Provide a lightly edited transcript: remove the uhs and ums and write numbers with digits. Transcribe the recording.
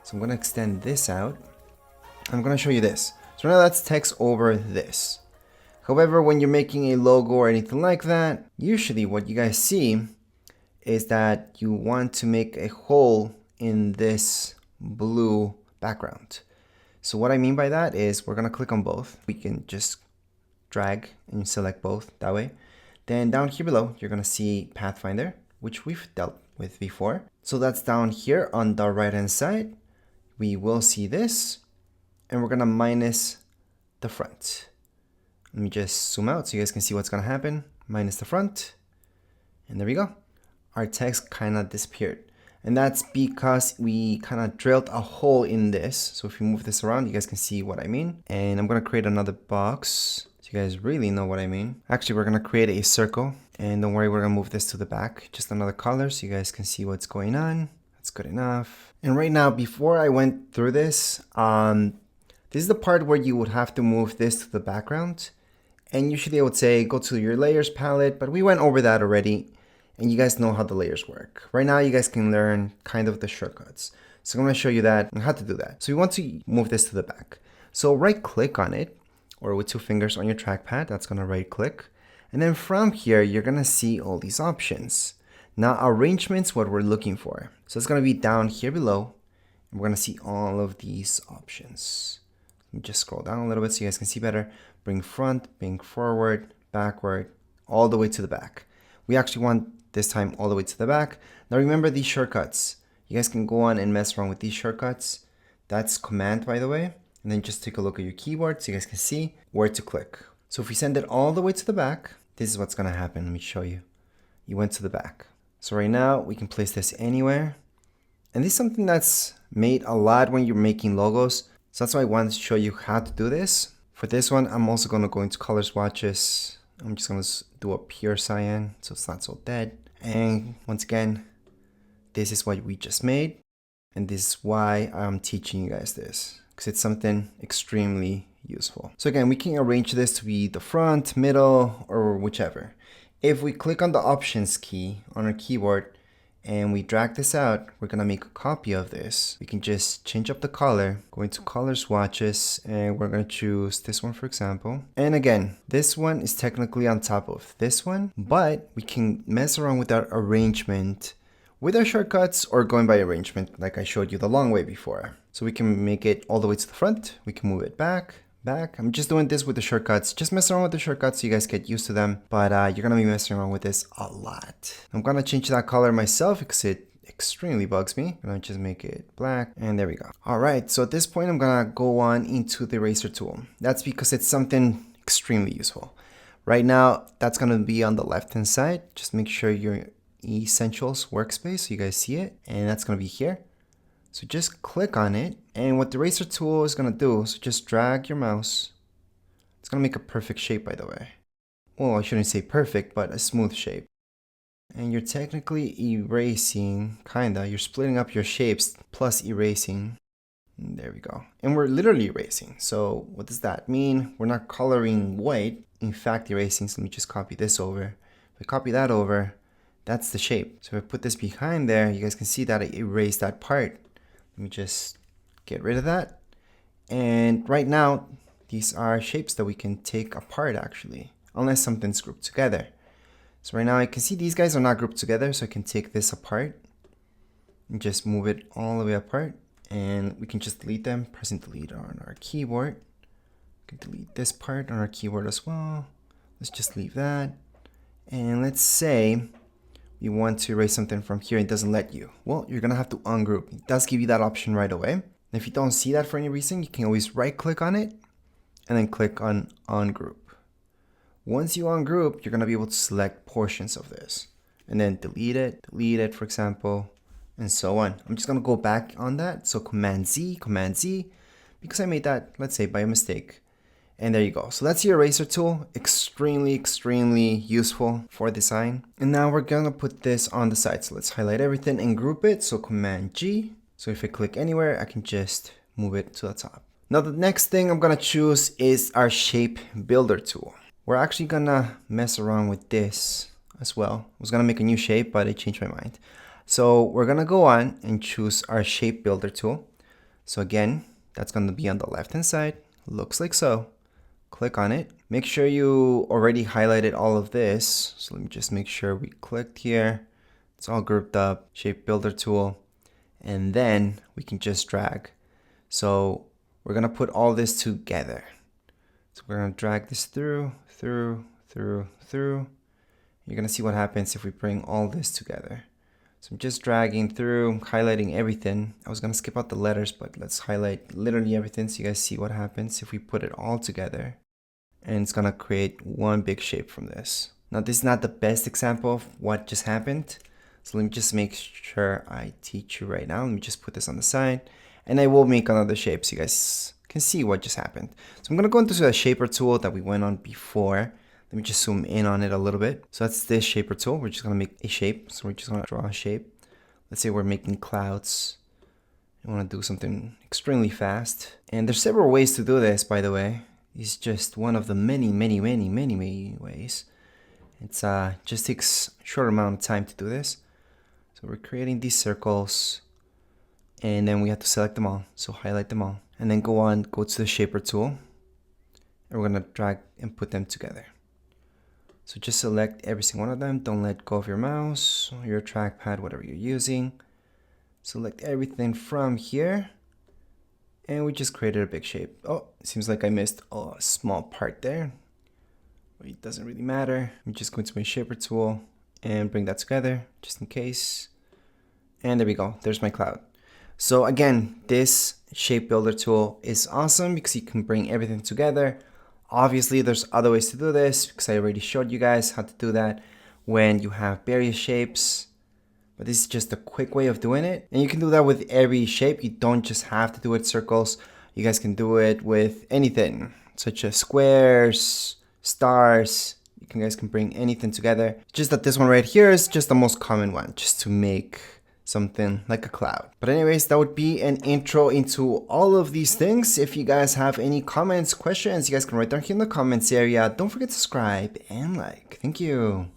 So I'm going to extend this out. I'm going to show you this. So now that's text over this. However, when you're making a logo or anything like that, usually what you guys see is that you want to make a hole in this blue background. So what I mean by that is we're going to click on both. We can just drag and select both that way. Then down here below, you're going to see Pathfinder, which we've dealt with before. So that's down here on the right hand side. We will see this, and we're going to minus the front. Let me just zoom out so you guys can see what's going to happen. Minus the front. And there we go. Our text kind of disappeared. And that's because we kind of drilled a hole in this. So if you move this around, you guys can see what I mean. And I'm going to create another box so you guys really know what I mean. Actually, we're going to create a circle. And don't worry, we're going to move this to the back. Just another color so you guys can see what's going on. That's good enough. And right now, before I went through this, this is the part where you would have to move this to the background. And usually I would say go to your layers palette, but we went over that already. And you guys know how the layers work. Right now you guys can learn kind of the shortcuts. So I'm going to show you that and how to do that. So you want to move this to the back. So right click on it, or with 2 fingers on your trackpad, that's going to right click. And then from here, you're going to see all these options. Now arrangement's what we're looking for. So it's going to be down here below. And we're going to see all of these options. Let me just scroll down a little bit so you guys can see better. Bring front, bring forward, backward, all the way to the back. We actually want this time all the way to the back. Now remember these shortcuts. You guys can go on and mess around with these shortcuts. That's command, by the way. And then just take a look at your keyboard so you guys can see where to click. So if we send it all the way to the back, this is what's going to happen. Let me show you. You went to the back. So right now we can place this anywhere. And this is something that's made a lot when you're making logos. So that's why I wanted to show you how to do this. For this one, I'm also going to go into color swatches. I'm just going to do a pure cyan so it's not so dead. And once again, this is what we just made. And this is why I'm teaching you guys this, because it's something extremely useful. So again, we can arrange this to be the front, middle, or whichever. If we click on the options key on our keyboard and we drag this out, we're going to make a copy of this. We can just change up the color, go into color swatches, and we're going to choose this one, for example. And again, this one is technically on top of this one, but we can mess around with our arrangement with our shortcuts or going by arrangement like I showed you the long way before. So we can make it all the way to the front. We can move it back. I'm just doing this with the shortcuts. Just mess around with the shortcuts so you guys get used to them. But you're going to be messing around with this a lot. I'm going to change that color myself because it extremely bugs me. I'm going to just make it black. And there we go. All right. So at this point, I'm going to go on into the eraser tool. That's because it's something extremely useful. Right now, that's going to be on the left-hand side. Just make sure your Essentials workspace so you guys see it. And that's going to be here. So just click on it, and what the eraser tool is going to do, so just drag your mouse. It's going to make a perfect shape, by the way. Well, I shouldn't say perfect, but a smooth shape. And you're technically erasing, kinda. You're splitting up your shapes plus erasing. And there we go. And we're literally erasing. So what does that mean? We're not coloring white, in fact erasing. So let me just copy this over. If I copy that over, that's the shape. So if I put this behind there, you guys can see that I erased that part. Let me just get rid of that. And right now, these are shapes that we can take apart actually, unless something's grouped together. So right now I can see these guys are not grouped together, so I can take this apart and just move it all the way apart. And we can just delete them, pressing delete on our keyboard. We can delete this part on our keyboard as well. Let's just leave that. And let's say you want to erase something from here, it doesn't let you. Well, you're gonna have to ungroup. It does give you that option right away. And if you don't see that for any reason, you can always right click on it and then click on ungroup. Once you ungroup, you're gonna be able to select portions of this and then delete it, for example, and so on. I'm just gonna go back on that. So Command Z, because I made that, let's say by a mistake. And there you go. So that's your eraser tool. Extremely useful for design. And now we're gonna put this on the side. So let's highlight everything and group it. So Command G. So if I click anywhere, I can just move it to the top. Now the next thing I'm gonna choose is our shape builder tool. We're actually gonna mess around with this as well. I was gonna make a new shape, but I changed my mind. So we're gonna go on and choose our shape builder tool. So again, that's going to be on the left hand side. Looks like so. Click on it. Make sure you already highlighted all of this. So let me just make sure we clicked here. It's all grouped up. Shape builder tool. And then we can just drag. So we're going to put all this together. So we're going to drag this through. You're going to see what happens if we bring all this together. So I'm just dragging through, highlighting everything. I was going to skip out the letters, but let's highlight literally everything so you guys see what happens if we put it all together. And it's going to create one big shape from this. Now, this is not the best example of what just happened. So let me just make sure I teach you right now. Let me just put this on the side. And I will make another shape so you guys can see what just happened. So I'm going to go into the shaper tool that we went on before. Let me just zoom in on it a little bit. So that's this shaper tool. We're just going to make a shape. So we're just going to draw a shape. Let's say we're making clouds. I want to do something extremely fast. And there's several ways to do this, by the way. It's just one of the many ways. It's just takes a short amount of time to do this. So we're creating these circles. And then we have to select them all. So highlight them all. And then go to the shaper tool. And we're going to drag and put them together. So just select every single one of them. Don't let go of your mouse, or your trackpad, whatever you're using. Select everything from here. And we just created a big shape. Oh, it seems like I missed a small part there. But it doesn't really matter. I'm just going to my shaper tool and bring that together just in case. And there we go. There's my cloud. So again, this shape builder tool is awesome because you can bring everything together. Obviously, there's other ways to do this because I already showed you guys how to do that when you have various shapes. But this is just a quick way of doing it. And you can do that with every shape. You don't just have to do it circles. You guys can do it with anything, such as squares, stars. You guys can bring anything together. Just that this one right here is just the most common one, just to make something like a cloud. But anyways, that would be an intro into all of these things. If you guys have any comments, questions, you guys can write down here in the comments area. Don't forget to subscribe and like. Thank you.